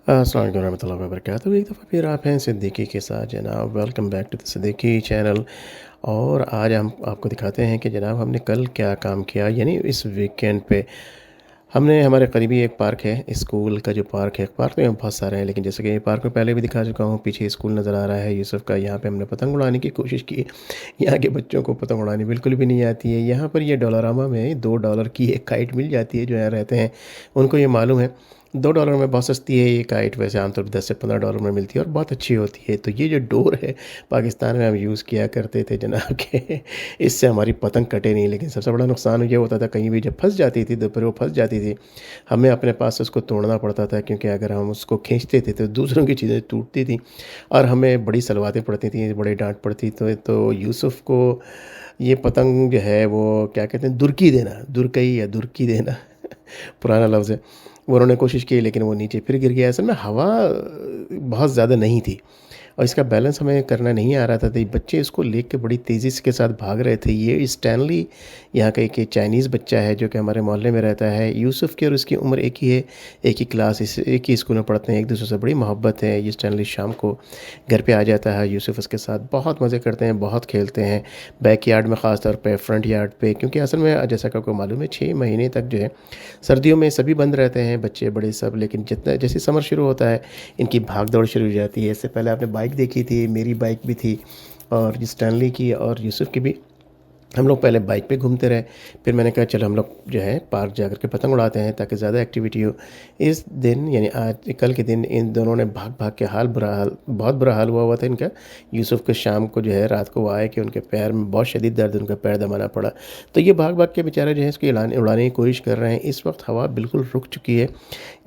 अस्सलाम वालेकुम रहमतुल्लाहि व बरकातहू। एक दफ़ा फिर आप हैं सिद्दीकी के साथ जनाब। Welcome back to the Siddiqui channel. और आज हम आपको दिखाते हैं कि जनाब हमने कल क्या काम किया, यानी इस वीकेंड पे हमने हमारे करीबी एक पार्क है, स्कूल का जो पार्क है, पार्क में बहुत सारे हैं लेकिन जैसे कि पार्क में पहले भी दिखा चुका हूँ, पीछे स्कूल नज़र आ रहा है यूसुफ का। यहाँ पे हमने पतंग उड़ाने की कोशिश की। यहाँ के बच्चों को पतंग उड़ानी बिल्कुल भी नहीं आती है। यहाँ पर ये डॉलरामा में $2 की एक काइट मिल जाती है। जो यहाँ रहते हैं उनको ये मालूम है, $2 में बहुत सस्ती है ये काइट। वैसे आमतौर पर $10 से $15 में मिलती है और बहुत अच्छी होती है। तो ये जो डोर है पाकिस्तान में हम यूज़ किया करते थे जनाब के, इससे हमारी पतंग कटे नहीं। लेकिन सबसे बड़ा नुकसान ये होता था, कहीं भी जब फंस जाती थी, दोपहर वो फंस जाती थी, हमें अपने पास से उसको तोड़ना पड़ता था, क्योंकि अगर हम उसको खींचते थे तो दूसरों की चीज़ें टूटती थी और हमें बड़ी सलवातें पड़ती थी, बड़ी डांट पड़ती। तो यूसुफ को ये पतंग जो है वो क्या कहते हैं, दुरकी देना, दुरकई या दुरकी देना पुराना लफ्ज़ है, वो उन्होंने कोशिश की लेकिन वो नीचे फिर गिर गया। असल में हवा बहुत ज़्यादा नहीं थी और इसका बैलेंस हमें करना नहीं आ रहा था। तो ये बच्चे इसको लेके बड़ी तेज़ी के साथ भाग रहे थे। ये स्टैनली यहाँ का एक चाइनीज़ बच्चा है जो कि हमारे मोहल्ले में रहता है। यूसुफ की और उसकी उम्र एक ही है, एक ही क्लास, एक ही स्कूल में पढ़ते हैं, एक दूसरे से बड़ी मोहब्बत है। ये स्टैनली शाम को घर पे आ जाता है, यूसुफ उसके साथ बहुत मज़े करते हैं, बहुत खेलते हैं बैक यार्ड में, ख़ास तौर पे फ्रंट यार्ड पे, क्योंकि असल में जैसा कि आपको मालूम है 6 महीने तक जो है सर्दियों में सभी बंद रहते हैं, बच्चे बड़े सब। लेकिन जितना जैसे समर शुरू होता है इनकी भाग दौड़ शुरू हो जाती है। इससे पहले आपने बाइक देखी थी, मेरी बाइक भी थी और स्टैनली की और यूसुफ की भी। हम लोग पहले बाइक पे घूमते रहे, फिर मैंने कहा चलो हम लोग जो है पार्क जा कर के पतंग उड़ाते हैं ताकि ज़्यादा एक्टिविटी हो। इस दिन यानी आज कल के दिन इन दोनों ने भाग भाग के बहुत बुरा हाल हुआ था इनका। यूसुफ के शाम को जो है रात को वो आए कि उनके पैर में बहुत शदीद दर्द, उनका पैर दबाना पड़ा। तो ये भाग भाग के बेचारे जो है इसको उड़ाने की कोशिश कर रहे हैं। इस वक्त हवा बिल्कुल रुक चुकी है।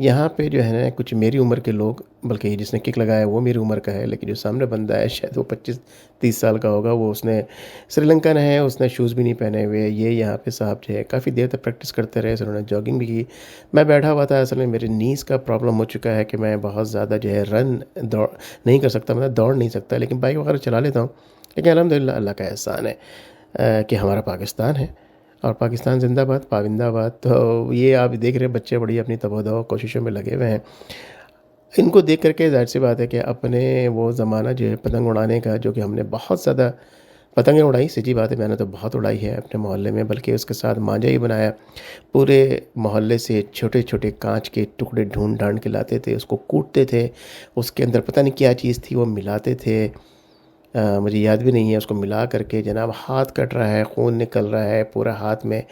यहाँ पे जो है ना कुछ मेरी उम्र के लोग, बल्कि जिसने किक लगाया वो मेरी उम्र का है, लेकिन जो सामने बंदा है शायद वो 25-30 साल का होगा। वो उसने श्रीलंकन है, उसने शूज़ भी नहीं पहने हुए। ये यहाँ पे साहब जो है काफ़ी देर तक प्रैक्टिस करते रहे, सर उन्होंने जॉगिंग भी की। मैं बैठा हुआ था, असल में मेरे नीज़ का प्रॉब्लम हो चुका है कि मैं बहुत ज़्यादा जो है दौड़ नहीं कर सकता, मतलब दौड़ नहीं सकता, लेकिन बाइक वगैरह चला लेता हूँ। लेकिन अल्हम्दुलिल्लाह अल्लाह का एहसान है कि हमारा पाकिस्तान है और पाकिस्तान जिंदाबाद, पाविंदाबाद। तो ये आप देख रहे हैं बच्चे बड़ी अपनी तबादो कोशिशों में लगे हुए हैं। इनको देख करके जाहिर सी बात है कि अपने वो ज़माना जो है पतंग उड़ाने का, जो कि हमने बहुत ज़्यादा पतंगें उड़ाई, सच्ची बात है मैंने तो बहुत उड़ाई है अपने मोहल्ले में, बल्कि उसके साथ मांझा ही बनाया। पूरे मोहल्ले से छोटे छोटे कांच के टुकड़े ढूंढ ढांड के लाते थे, उसको कूटते थे, उसके अंदर पता नहीं क्या चीज़ थी वो मिलाते थे। मुझे याद भी नहीं है। उसको मिला करके जनाब हाथ कट रहा है, खून निकल रहा है पूरा हाथ में,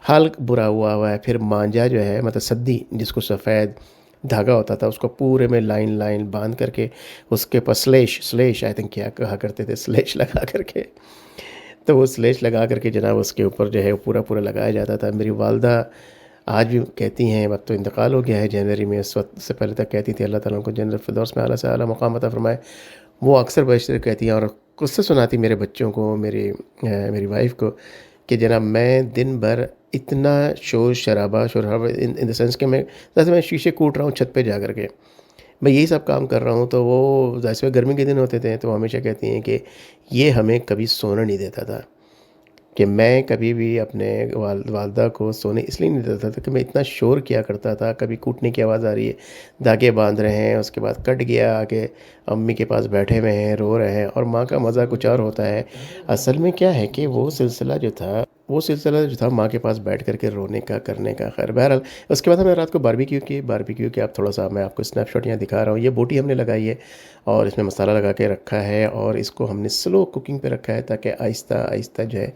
हाल बुरा हुआ है। फिर मांझा जो है, मतलब सद्दी जिसको सफ़ेद धागा होता था, उसको पूरे में लाइन लाइन बांध करके उसके ऊपर स्लेश स्लेश आई थिंक क्या कहा करते थे, स्लेश लगा करके, तो वो स्लेश लगा करके जनाब उसके ऊपर जो है वो पूरा पूरा लगाया जाता था। मेरी वालदा आज भी कहती हैं, वक्त तो इंतकाल हो गया है जनवरी में, इस वक्त से पहले तक कहती थी अल्लाह ताला उनको जन्नत फिरदौस में आला से आला मकाम अता फरमाए। वो अक्सर बशर कहती हैं और किस्से सुनाती मेरे बच्चों को, मेरी वाइफ को, कि जनाब मैं दिन भर इतना शोर शराबा इन द सेंस कि मैं शीशे कूट रहा हूँ छत पे जा कर के, मैं यही सब काम कर रहा हूँ। तो वो जैसे गर्मी के दिन होते थे तो हमेशा कहती हैं कि ये हमें कभी सोना नहीं देता था, कि मैं कभी भी अपने वालदा को सोने इसलिए नहीं देता था कि मैं इतना शोर किया करता था। कभी कूटने की आवाज़ आ रही है, धागे बांध रहे हैं, उसके बाद कट गया, आके अम्मी के पास बैठे हुए हैं, रो रहे हैं, और माँ का मज़ा कुछ और होता है। असल में क्या है कि वो सिलसिला जो था माँ के पास बैठ करके रोने का, करने का। खैर बहरहाल उसके बाद हमने रात को बारबेक्यू की। आप थोड़ा सा मैं आपको स्नैपशॉट यहाँ दिखा रहा हूँ। ये बोटी हमने लगाई है और इसमें मसाला लगा के रखा है और इसको हमने स्लो कुकिंग पे रखा है ताकि आहिस्ता आहिस्ता जो है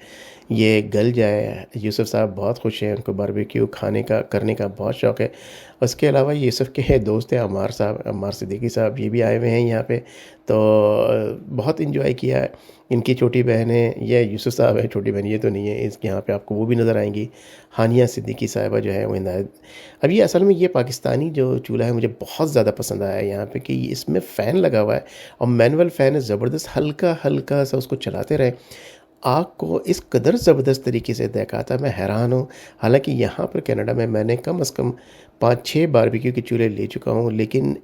ये गल जाए। यूसुफ साहब बहुत खुश हैं, उनको बारबेक्यू खाने का, करने का बहुत शौक़ है। उसके अलावा यूसुफ के दोस्त हैं अम्मार साहब, अम्मार सिद्दीकी साहब, ये भी आए हुए हैं यहाँ पे। तो बहुत इन्जॉय किया है। इनकी छोटी बहन है, ये यूसुफ साहब है, छोटी बहन ये तो नहीं है। इसके यहाँ पे आपको वो भी नज़र आएंगी, हानिया सिद्दीकी साहिबा जो है वो हिदायत। अब ये असल में ये पाकिस्तानी जो चूल्हा है मुझे बहुत ज़्यादा पसंद आया है यहाँ पे, कि इसमें फ़ैन लगा हुआ है और मैनुअल फ़ैन है ज़बरदस्त, हल्का हल्का सा उसको चलाते रहे, आग को इस कदर ज़बरदस्त तरीके से दिखाता, मैं हैरान हूँ। हालांकि यहाँ पर कनाडा में मैंने कम से कम 5-6 बारबेक्यू के चूल्हे ले चुका हूँ, लेकिन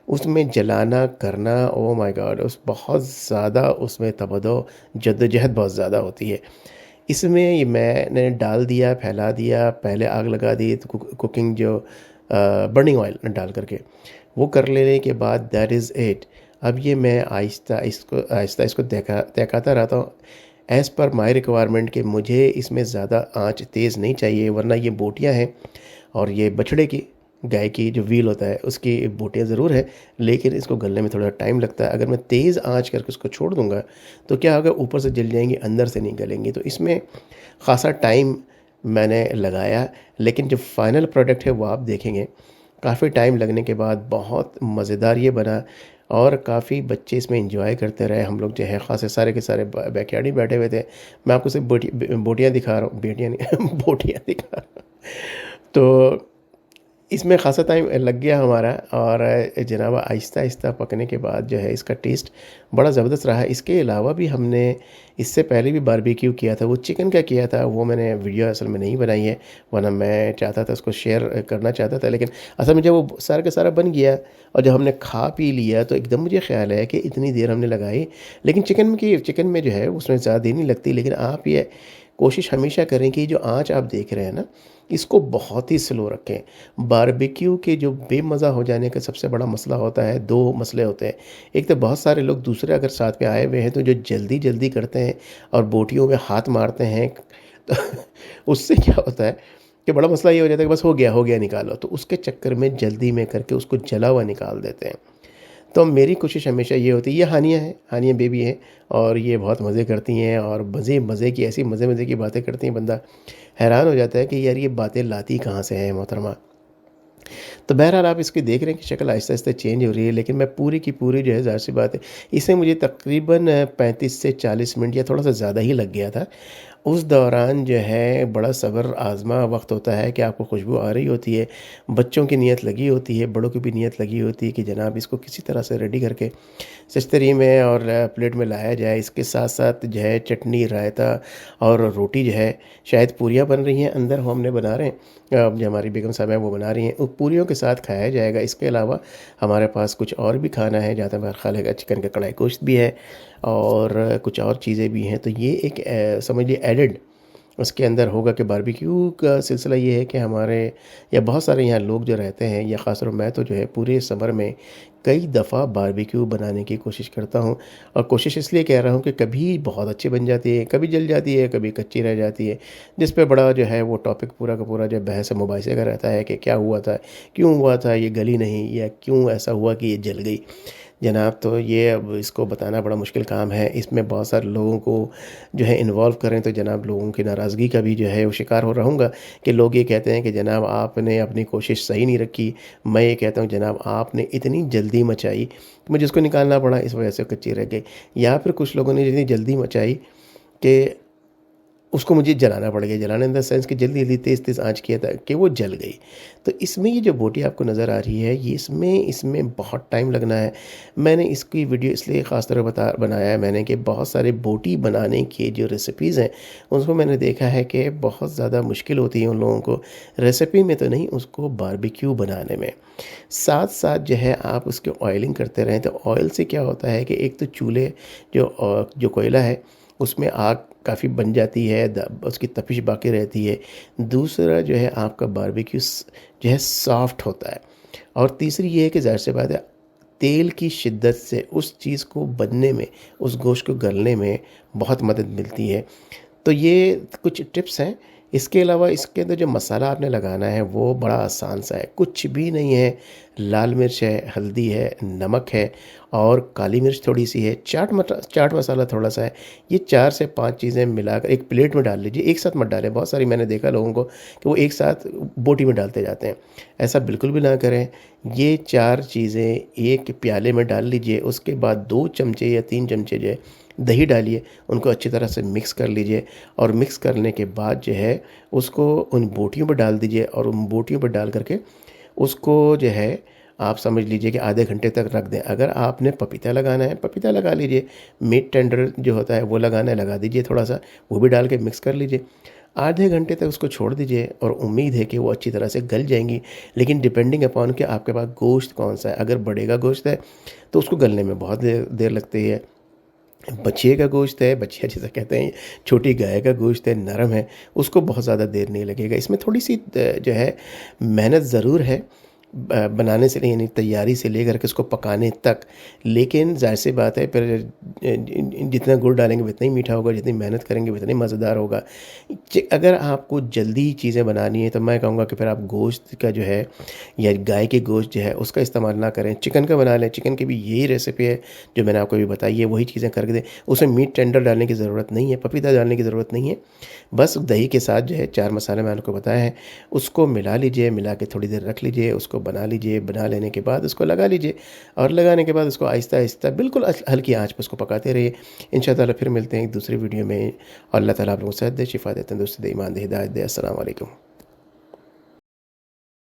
उसमें जलाना करना, ओ माय गॉड, उस बहुत ज़्यादा उसमें तबदो जद्दोजहद बहुत ज़्यादा होती है। इसमें ये मैंने डाल दिया, फैला दिया, पहले आग लगा दी, तो कुकिंग जो बर्निंग ऑयल डाल करके वो कर लेने के बाद दैट इज़ इट। अब ये मैं आहिस्ता इसको तहकाता रहता हूँ एज़ पर माय रिक्वायरमेंट कि मुझे इसमें ज़्यादा आँच तेज़ नहीं चाहिए, वरना ये बोटियाँ हैं और ये बछड़े की गाय की जो व्हील होता है उसकी बोटियाँ ज़रूर है, लेकिन इसको गलने में थोड़ा टाइम लगता है। अगर मैं तेज़ आँच करके उसको छोड़ दूँगा तो क्या होगा, ऊपर से जल जाएँगी, अंदर से नहीं गलेंगी। तो इसमें ख़ासा टाइम मैंने लगाया, लेकिन जो फाइनल प्रोडक्ट है वो आप देखेंगे। काफ़ी टाइम लगने के बाद बहुत मज़ेदार ये बना और काफ़ी बच्चे इसमें एंजॉय करते रहे। हम लोग जो है ख़ासे सारे के सारे बैकयार्ड ही बैठे हुए थे। मैं आपको सिर्फ बोटियाँ दिखा रहा हूँ, बेटियाँ नहीं बोटियाँ दिखा रहा हूँ। तो इसमें ख़ासा टाइम लग गया हमारा और जनाब आहिस्ता-आहिस्ता पकने के बाद जो है इसका टेस्ट बड़ा ज़बरदस्त रहा। इसके अलावा भी हमने इससे पहले भी बारबेक्यू किया था, वो चिकन का किया था, वो मैंने वीडियो असल में नहीं बनाई है, वरना मैं चाहता था उसको शेयर करना चाहता था। लेकिन असल में जब वो सारा का सारा बन गया और जब हमने खा पी लिया तो एकदम मुझे ख़्याल है कि इतनी देर हमने लगाई। लेकिन चिकन में जो है उसमें ज़्यादा देर नहीं लगती। लेकिन आप ये कोशिश हमेशा करें कि जो आँच आप देख रहे हैं ना, इसको बहुत ही स्लो रखें। बारबेक्यू के जो बेमज़ा हो जाने का सबसे बड़ा मसला होता है, 2 मसले होते हैं। एक तो बहुत सारे लोग दूसरे अगर साथ में आए हुए हैं तो जो जल्दी-जल्दी करते हैं और बोटियों में हाथ मारते हैं तो उससे क्या होता है कि बड़ा मसला ये हो जाता है कि बस हो गया निकालो। तो उसके चक्कर में जल्दी में करके उसको जला हुआ निकाल देते हैं। तो मेरी कोशिश हमेशा ये होती है, ये हानिया है, हानिया बेबी है और ये बहुत मज़े करती हैं और मज़े की ऐसी मज़े की बातें करती हैं, बंदा हैरान हो जाता है कि यार ये बातें लाती कहाँ से हैं मोहतरमा। तो बहरहाल आप इसकी देख रहे हैं कि शक्ल आहिस्ता-आहिस्ता चेंज हो रही है, लेकिन मैं पूरी की पूरी जो है ज़ाहिर-सी बात है, इसे मुझे तकरीबन 35 से 40 मिनट या थोड़ा-सा ज़्यादा ही लग गया था। उस दौरान जो है बड़ा सब्र आज़मा वक़्त होता है कि आपको खुशबू आ रही होती है, बच्चों की नीयत लगी होती है, बड़ों की भी नीयत लगी होती है कि जनाब इसको किसी तरह से रेडी करके सस्तरी में और प्लेट में लाया जाए। इसके साथ-साथ जो है चटनी, रायता और रोटी जो है, शायद पूरियाँ बन रही हैं अंदर, हमने बना रहे हैं जो हमारी बेगम साहब हैं वो बना रही हैं, पूरियों के साथ खाया जाएगा। इसके अलावा हमारे पास कुछ और भी खाना है, जहाँ तक मेरा ख़्याल है चिकन का कढ़ाई गोश्त भी है और कुछ और चीज़ें भी हैं। तो ये एक समझ लीजिए एडेड उसके अंदर होगा कि बारबेक्यू का सिलसिला ये है कि हमारे या बहुत सारे यहाँ लोग जो रहते हैं या ख़ास तौर मैं तो जो है पूरे समर में कई दफ़ा बारबेक्यू बनाने की कोशिश करता हूँ। और कोशिश इसलिए कह रहा हूँ कि कभी बहुत अच्छी बन जाती है, कभी जल जाती है, कभी कच्ची रह जाती है, जिस पे बड़ा जो है वो टॉपिक पूरा का पूरा जो बहस मुबाहिसे का रहता है कि क्या हुआ था, क्यों हुआ था, ये गली नहीं, या क्यों ऐसा हुआ कि ये जल गई जनाब। तो ये अब इसको बताना बड़ा मुश्किल काम है। इसमें बहुत सारे लोगों को जो है इन्वॉल्व करें तो जनाब लोगों की नाराज़गी का भी जो है वो शिकार हो रहूँगा कि लोग ये कहते हैं कि जनाब आपने अपनी कोशिश सही नहीं रखी। मैं ये कहता हूँ जनाब आपने इतनी जल्दी मचाई कि मुझे उसको निकालना पड़ा, इस वजह से कच्ची रह गई। या फिर कुछ लोगों ने इतनी जल्दी मचाई कि उसको मुझे जलाना पड़ गया, जलाना इन द सेंस कि जल्दी-जल्दी तेज़-तेज़ आँच किया था कि वो जल गई। तो इसमें ये जो बोटी आपको नज़र आ रही है, ये इसमें बहुत टाइम लगना है। मैंने इसकी वीडियो इसलिए ख़ास तौर पर बनाया है मैंने कि बहुत सारे बोटी बनाने की जो रेसिपीज़ हैं, उसको मैंने देखा है कि बहुत ज़्यादा मुश्किल होती है उन लोगों को, रेसिपी में तो नहीं, उसको बारबेक्यू बनाने में। साथ-साथ जो है आप उसकी ऑयलिंग करते रहें, तो ऑयल से क्या होता है कि एक तो चूल्हे जो कोयला है, उसमें आग काफ़ी बन जाती है, उसकी तपिश बाकी रहती है। दूसरा जो है आपका बारबेक्यू जो है सॉफ्ट होता है और तीसरी ये है कि ज़ाहिर सी बात है तेल की शिद्दत से उस चीज़ को बनने में, उस गोश्त को गलने में बहुत मदद मिलती है। तो ये कुछ टिप्स हैं। इसके अलावा इसके अंदर जो मसाला आपने लगाना है वो बड़ा आसान सा है, कुछ भी नहीं है। लाल मिर्च है, हल्दी है, नमक है और काली मिर्च थोड़ी-सी है, चाट मसाला थोड़ा-सा है। ये 4 से 5 चीज़ें मिलाकर एक प्लेट में डाल लीजिए, एक साथ मत डालें। बहुत सारी मैंने देखा लोगों को कि वो एक साथ बोटी में डालते जाते हैं, ऐसा बिल्कुल भी ना करें। ये 4 चीज़ें एक प्याले में डाल लीजिए, उसके बाद 2 चमचे या 3 चमचे जो है दही डालिए, उनको अच्छी तरह से मिक्स कर लीजिए और मिक्स करने के बाद जो है उसको उन बोटियों पर डाल दीजिए और उन बोटियों पर डाल करके उसको जो है आप समझ लीजिए कि आधे घंटे तक रख दें। अगर आपने पपीता लगाना है, पपीता लगा लीजिए, मीट टेंडर जो होता है वो लगाना है, लगा दीजिए थोड़ा-सा, वो भी डाल के मिक्स कर लीजिए। आधे घंटे तक उसको छोड़ दीजिए और उम्मीद है कि वो अच्छी तरह से गल जाएँगी। लेकिन डिपेंडिंग अपॉन कि आपके पास गोश्त कौन-सा है, अगर बड़े का गोश्त है तो उसको गलने में बहुत देर लगती है। बछिए का गोश्त है, बछिया जिसे कहते हैं, छोटी गाय का गोश्त है, नरम है, उसको बहुत ज़्यादा देर नहीं लगेगा। इसमें थोड़ी-सी जो है मेहनत ज़रूर है बनाने से यानी तैयारी से लेकर के उसको पकाने तक। लेकिन ज़ाहिर-सी बात है फिर जितना गुड़ डालेंगे उतना ही मीठा होगा, जितनी मेहनत करेंगे उतना ही मज़ेदार होगा। अगर आपको जल्दी चीज़ें बनानी है तो मैं कहूँगा कि फिर आप गोश्त का जो है या गाय के गोश्त जो है उसका इस्तेमाल ना करें, चिकन का बना लें। चिकन की भी यही रेसिपी है जो मैंने आपको अभी बताई है, वही चीज़ें करके दें। उसमें मीट टेंडर डालने की ज़रूरत नहीं है, पपीता डालने की ज़रूरत नहीं है। बस दही के साथ जो है 4 मसाले मैंने आपको बताए हैं, उसको मिला लीजिए, मिला के थोड़ी देर रख लीजिए, उसको बना लीजिए। बना लेने के बाद उसको लगा लीजिए और लगाने के बाद उसको आहिस्ता-आहिस्ता बिल्कुल हल्की आँच पे उसको पकाते रहिए। इंशाअल्लाह फिर मिलते हैं एक दूसरी वीडियो में और अल्लाह ताला आप लोगों को सेहत दे, शिफ़ा दे, तंदुरुस्ती दे, ईमान दे, हिदायत दे। अस्सलाम वालेकुम।